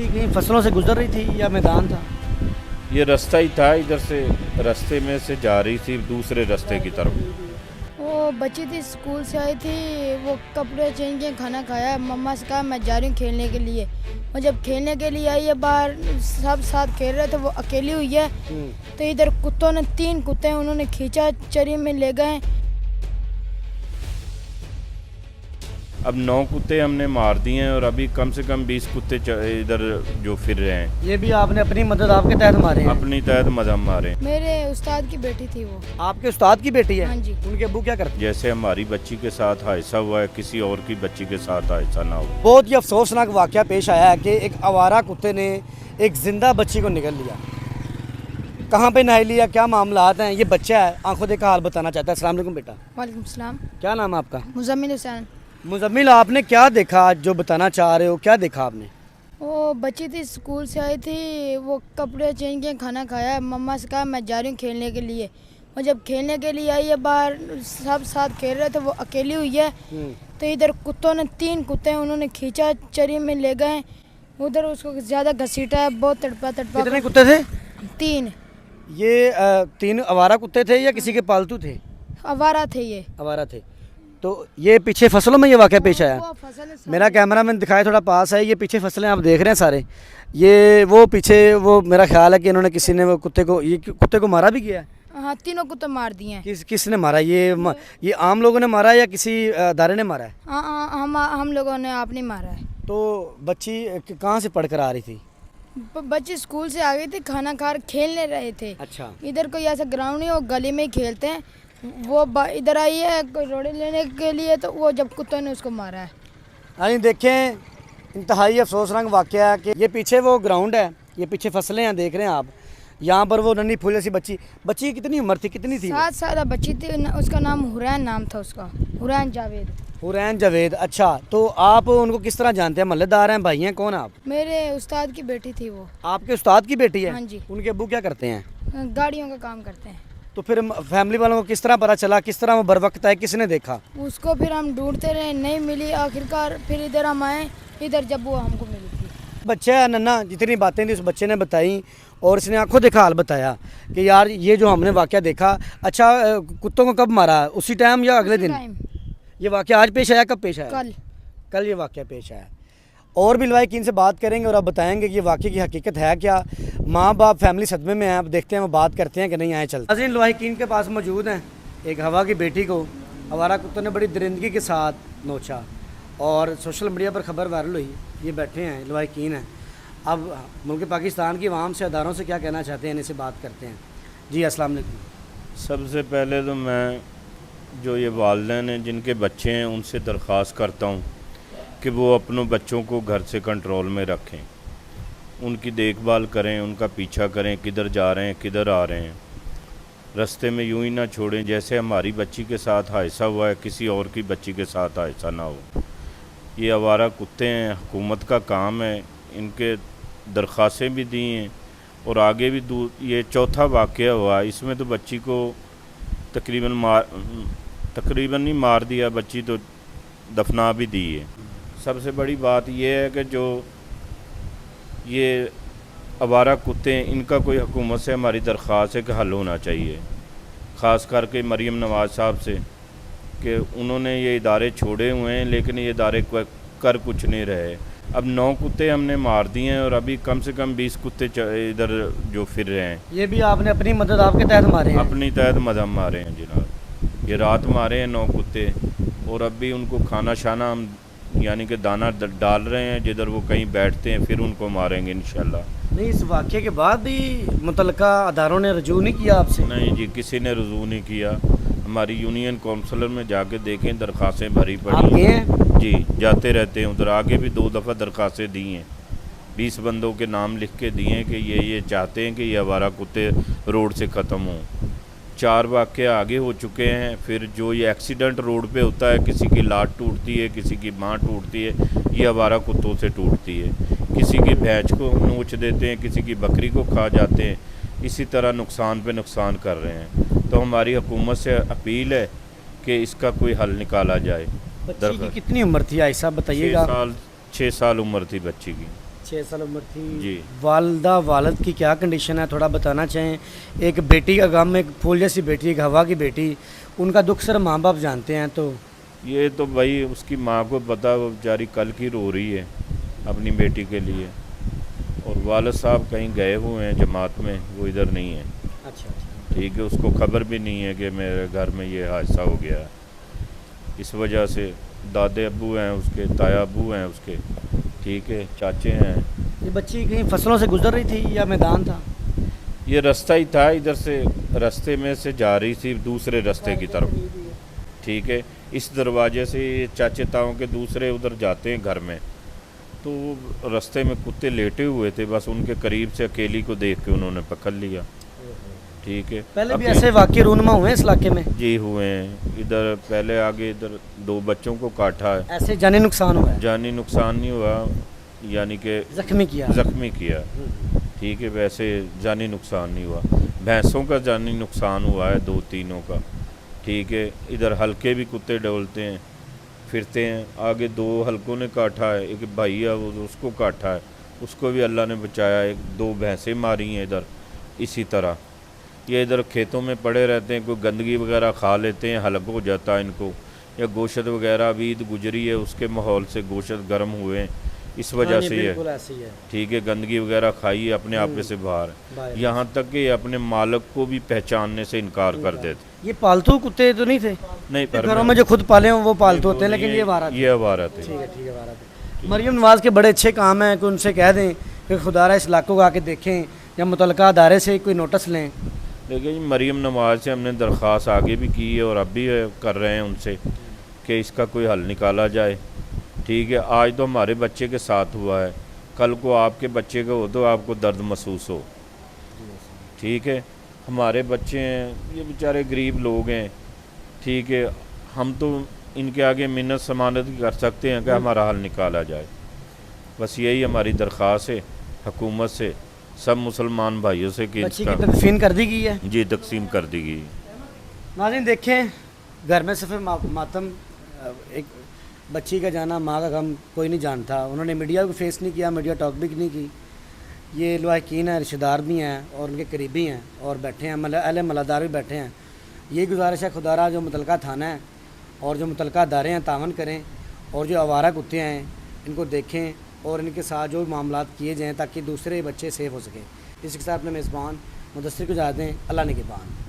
कहीं फसलों से गुजर रही थी या मैदान था? ये रास्ता ही था, इधर से रास्ते में से जा रही थी दूसरे रास्ते की तरफ। वो बच्ची थी, स्कूल से आई थी, वो कपड़े चेंज किए, खाना खाया, मम्मा से कहा मैं जा रही हूँ खेलने के लिए। वो जब खेलने के लिए आई है, बाहर सब साथ खेल रहे थे, वो अकेली हुई है। तो इधर कुत्तों ने 3 कुत्ते हैं, उन्होंने खींचा, चरी में ले गए। अब 9 कुत्ते हमने मार दिए हैं और अभी कम से कम 20 कुत्ते इधर जो फिर रहे हैं। ये भी आपने अपनी मदद आपके तहत मारे हैं? अपनी तहत मदम मारे। मेरे उस्ताद की बेटी थी वो। आपके उस्ताद की बेटी है? हाँ जी। उनके अब्बू क्या करते हैं? जैसे हमारी बच्ची के साथ हादसा हुआ है, किसी और की बच्ची के साथ हादसा ना हो। बहुत ही अफसोसनाक वाक़या पेश आया है कि एक आवारा कुत्ते ने एक जिंदा बच्ची को निगल लिया। कहाँ पे नहा लिया, क्या मामलात हैं? ये बच्चा है, आंखों देखा हाल बताना चाहता है। अस्सलाम वालेकुम बेटा। वालेकुम सलाम। क्या नाम है आपका? मुजम्मिल हुसैन। मुजम्मिल, आपने क्या देखा जो बताना चाह रहे हो? क्या देखा आपने? वो बच्ची थी, स्कूल से आई थी, वो कपड़े चेंज किए, खाना खाया, मम्मा से कहा मैं जा रही हूँ खेलने के लिए। और जब खेलने के लिए आई है, बाहर सब साथ खेल रहे थे, वो अकेली हुई है। तो इधर कुत्तों ने 3 कुत्ते हैं, उन्होंने खींचा, चरी में ले गए। उधर उसको ज़्यादा घसीटा है, बहुत तड़पा। कितने कुत्ते थे? 3 ये 3 आवारा कुत्ते थे या किसी के पालतू थे? आवारा थे ये। आवारा थे। तो ये पीछे फसलों में ये वाक़या पेश आया? वो फसल मेरा कैमरा मैंने दिखाया, थोड़ा पास है। ये पीछे फसलें आप देख रहे हैं सारे। ये वो पीछे, वो मेरा ख्याल है कि इन्होंने किसी ने वो कुत्ते को मारा भी गया है। हाँ, 3 कुत्ते मार दिए हैं। किसने मारा? ये आम लोगों ने मारा है या किसी अदारे ने मारा है? हम लोगों ने आप नहीं मारा है। तो बच्ची कहाँ से पढ़ कर आ रही थी? बच्चे स्कूल से आ गए थे, खाना खा खेलने रहे थे। अच्छा। इधर कोई ऐसा ग्राउंड नहीं, वो गली में ही खेलते हैं। वो इधर आई है रोड़े लेने के लिए, तो वो जब कुत्तों ने उसको मारा है। हाँ, देखें, इंतहाई अफसोसनाक वाक़या है कि ये पीछे वो ग्राउंड है, ये पीछे फसलें हैं, देख रहे हैं आप। यहाँ पर वो नन्ही फूले सी बच्ची की कितनी उम्र थी, कितनी थी? 7 साल बच्ची थी। उसका नाम हुरैन नाम था उसका, हुरैन जावेद। हुरैन जावेद। अच्छा, तो आप उनको किस तरह जानते हैं? महल्लेदार हैं, भाई हैं, कौन आप? मेरे उस्ताद की बेटी थी वो। आपके उस्ताद की बेटी है? हाँ जी। उनके अब्बू क्या करते हैं? गाड़ियों का काम करते हैं। तो फिर फैमिली वालों को किस तरह पता चला, किस तरह वो बर वक्त है, किसने देखा? उसको फिर हम ढूंढते रहे, नहीं मिली। आखिरकार फिर इधर हम आए, इधर जब वो हमको मिली थी। बच्चा है नन्ना, जितनी बातें थी उस बच्चे ने बताई और इसने आंखों देखा हाल बताया कि यार ये जो हमने वाक़या देखा। अच्छा, कुत्तों को कब मारा? उसी टाइम या अगले दिन? ये वाक़या आज पेश आया? कब पेश आया? कल ये वाक़या पेश आया। और भी लवाहिकीन से बात करेंगे और अब बताएंगे कि ये वाक़े की हकीकत है क्या। माँ बाप फैमिली सदमे में हैं। अब देखते हैं वो बात करते हैं कि नहीं। आए चलते हैं। लवाहिकीन के पास मौजूद हैं, एक हवा की बेटी को आवारा कुत्तों ने बड़ी दरिंदगी के साथ नोचा और सोशल मीडिया पर खबर वायरल हुई। ये बैठे हैं, लवाहिकीन हैं। अब मुल्क पाकिस्तान की आवाम से, अदारों से क्या कहना चाहते हैं, इनसे बात करते हैं। जी अस्सलाम वालेकुम। सबसे पहले तो मैं जो ये वालिदैन हैं जिनके बच्चे हैं उनसे दरख्वास्त करता हूँ कि वो अपनों बच्चों को घर से कंट्रोल में रखें, उनकी देखभाल करें, उनका पीछा करें, किधर जा रहे हैं, किधर आ रहे हैं। रास्ते में यूं ही ना छोड़ें। जैसे हमारी बच्ची के साथ हादसा हुआ है, किसी और की बच्ची के साथ हादसा ना हो। ये आवारा कुत्ते हैं, हुकूमत का काम है। इनके दरख्वास्तें भी दी हैं और आगे भी ये चौथा वाक़या हुआ। इसमें तो बच्ची को तकरीबन नहीं मार दिया, बच्ची तो दफना भी दी है। सबसे बड़ी बात यह है कि जो ये आवारा कुत्ते हैं, इनका कोई हुकूमत से हमारी दरख्वास्त है कि हल होना चाहिए। ख़ास करके मरीम नवाज़ साहब से कि उन्होंने ये इदारे छोड़े हुए हैं लेकिन ये इदारे कर कुछ नहीं रहे। अब 9 कुत्ते हमने मार दिए हैं और अभी कम से कम 20 कुत्ते इधर जो फिर रहे हैं। ये भी आपने अपनी मदद आपके तहत मारे हैं? अपनी तहत मदम मारे हैं जनाब। ये रात मारे हैं 9 कुत्ते और अब भी उनको खाना शाना हम यानी कि दाना डाल रहे हैं। जिधर वो कहीं बैठते हैं फिर उनको मारेंगे इंशाल्लाह। नहीं, इस वाक़े के बाद भी मुतल्लिका अदारों ने रजू नहीं किया आपसे? नहीं जी, किसी ने रजू नहीं किया। हमारी यूनियन काउंसलर में जाके देखें, दरख्वास्तें भरी आप पड़ी गए हैं? जी, जाते रहते हैं उधर। आगे भी 2 दफ़ा दरख्वास्तें दी हैं, 20 बंदों के नाम लिख के दिए हैं कि ये चाहते हैं कि ये आवारा कुत्ते रोड से ख़त्म हों। 4 वाक़े आगे हो चुके हैं। फिर जो ये एक्सीडेंट रोड पे होता है, किसी की लात टूटती है, किसी की बाँह टूटती है, ये आवारा कुत्तों से टूटती है। किसी की भैंस को नोच देते हैं, किसी की बकरी को खा जाते हैं। इसी तरह नुकसान पे नुकसान कर रहे हैं। तो हमारी हुकूमत से अपील है कि इसका कोई हल निकाला जाए। बच्ची की कितनी उम्र थी आयशा, बताइएगा? 6 साल उम्र थी बच्ची की। 6 साल उम्र थी जी। वालदा वालद की क्या कंडीशन है, थोड़ा बताना चाहें। एक बेटी का गम, एक फूल जैसी बेटी, एक हवा की बेटी, उनका दुख सर माँ बाप जानते हैं। तो ये तो भाई उसकी माँ को पता, वो बेचारी कल की रो रही है अपनी बेटी के लिए, और वालिद साहब कहीं गए हुए हैं जमात में, वो इधर नहीं है। अच्छा अच्छा। ठीक है, उसको खबर भी नहीं है कि मेरे घर में ये हादसा हो गया है। इस वजह से दादे अब्बू हैं उसके, ताया अब्बू हैं उसके, ठीक है, चाचे हैं। ये बच्ची कहीं फसलों से गुजर रही थी या मैदान था? ये रास्ता ही था, इधर से रास्ते में से जा रही थी दूसरे रास्ते की तरफ, ठीक है। इस दरवाजे से ये चाचे ताओं के दूसरे उधर जाते हैं घर में, तो रास्ते में कुत्ते लेटे हुए थे, बस उनके करीब से अकेली को देख के उन्होंने पकड़ लिया, ठीक है। पहले भी अभी- ऐसे वाक़ये रूनमा हुए हैं इस इलाके में? जी हुए हैं, इधर पहले आगे इधर 2 बच्चों को काटा है, ऐसे जानी नुकसान हुआ है? जानी नुकसान नहीं हुआ, यानी कि जख्मी किया? ज़ख्मी किया, ठीक है, वैसे जानी नुकसान नहीं हुआ। भैंसों का जानी नुकसान हुआ है 2-3 का, ठीक है। इधर हल्के भी कुत्ते डोलते हैं, फिरते हैं, आगे 2 हल्कों ने काटा है, एक भाई है वो उसको काटा है, उसको भी अल्लाह ने बचाया। 2 भैंसें मारी हैं इधर इसी तरह। ये इधर खेतों में पड़े रहते हैं, कोई गंदगी वगैरह खा लेते हैं, हलक हो जाता है इनको, या गोश्त वगैरह, अभी ईद गुजरी है उसके माहौल से गोश्त गर्म हुए हैं, इस वजह से ये, बिल्कुल ऐसे ही है। ठीक है, गंदगी वगैरह खाई है अपने आप से बाहर, बाहर। यहाँ तक कि अपने मालिक को भी पहचानने से इनकार कर देते। ये पालतू कुत्ते तो नहीं थे? नहीं, पर घरों में जो खुद पाले हों वो पालतू वो होते हैं, नहीं लेकिन है, ये आवारा थे। ये आवारा थे। ठीक है ठीक है, आवारा थे। मरियम नवाज़ के बड़े अच्छे काम हैं कि उनसे कह दें कि खुदारा इस इलाकों को आके देखें, या मुतल्लिका अदारे से कोई नोटिस लें। लेकिन मरियम नवाज़ से हमने दरख्वास्त आगे भी की है और अब भी कर रहे हैं उनसे कि इसका कोई हल निकाला जाए, ठीक है। आज तो हमारे बच्चे के साथ हुआ है, कल को आपके बच्चे का हो तो आपको दर्द महसूस हो, ठीक है। हमारे बच्चे हैं, ये बेचारे गरीब लोग हैं, ठीक है। हम तो इनके आगे मिन्नत समानत कर सकते हैं कि हमारा हल निकाला जाए, बस यही हमारी दरख्वास्त है हुकूमत से, सब मुसलमान भाइयों से कि बच्ची की इसका तदफीन कर दी गई है। जी तकसीम कर दी गई। नाज़रीन देखें, घर में सिर्फ मातम, एक बच्ची का जाना, माँ का गम कोई नहीं जानता। उन्होंने मीडिया को फेस नहीं किया, मीडिया टॉक भी नहीं की। ये लवाहिकीन हैं, रिश्तेदार भी हैं और उनके करीबी हैं और बैठे हैं, अहले मलादार भी बैठे हैं। यही गुजारिश है खुदारा जो मुतलका थाना है और जो मुतलका अदारे हैं तावन करें, और जो आवारा कुत्ते हैं इनको देखें और इनके साथ जो मामलात किए जाएँ ताकि दूसरे बच्चे सेफ हो सकें। इसी के साथ अपने मेज़बान मुदस्सिर को इजाज़त दें। अल्लाह निगहबान।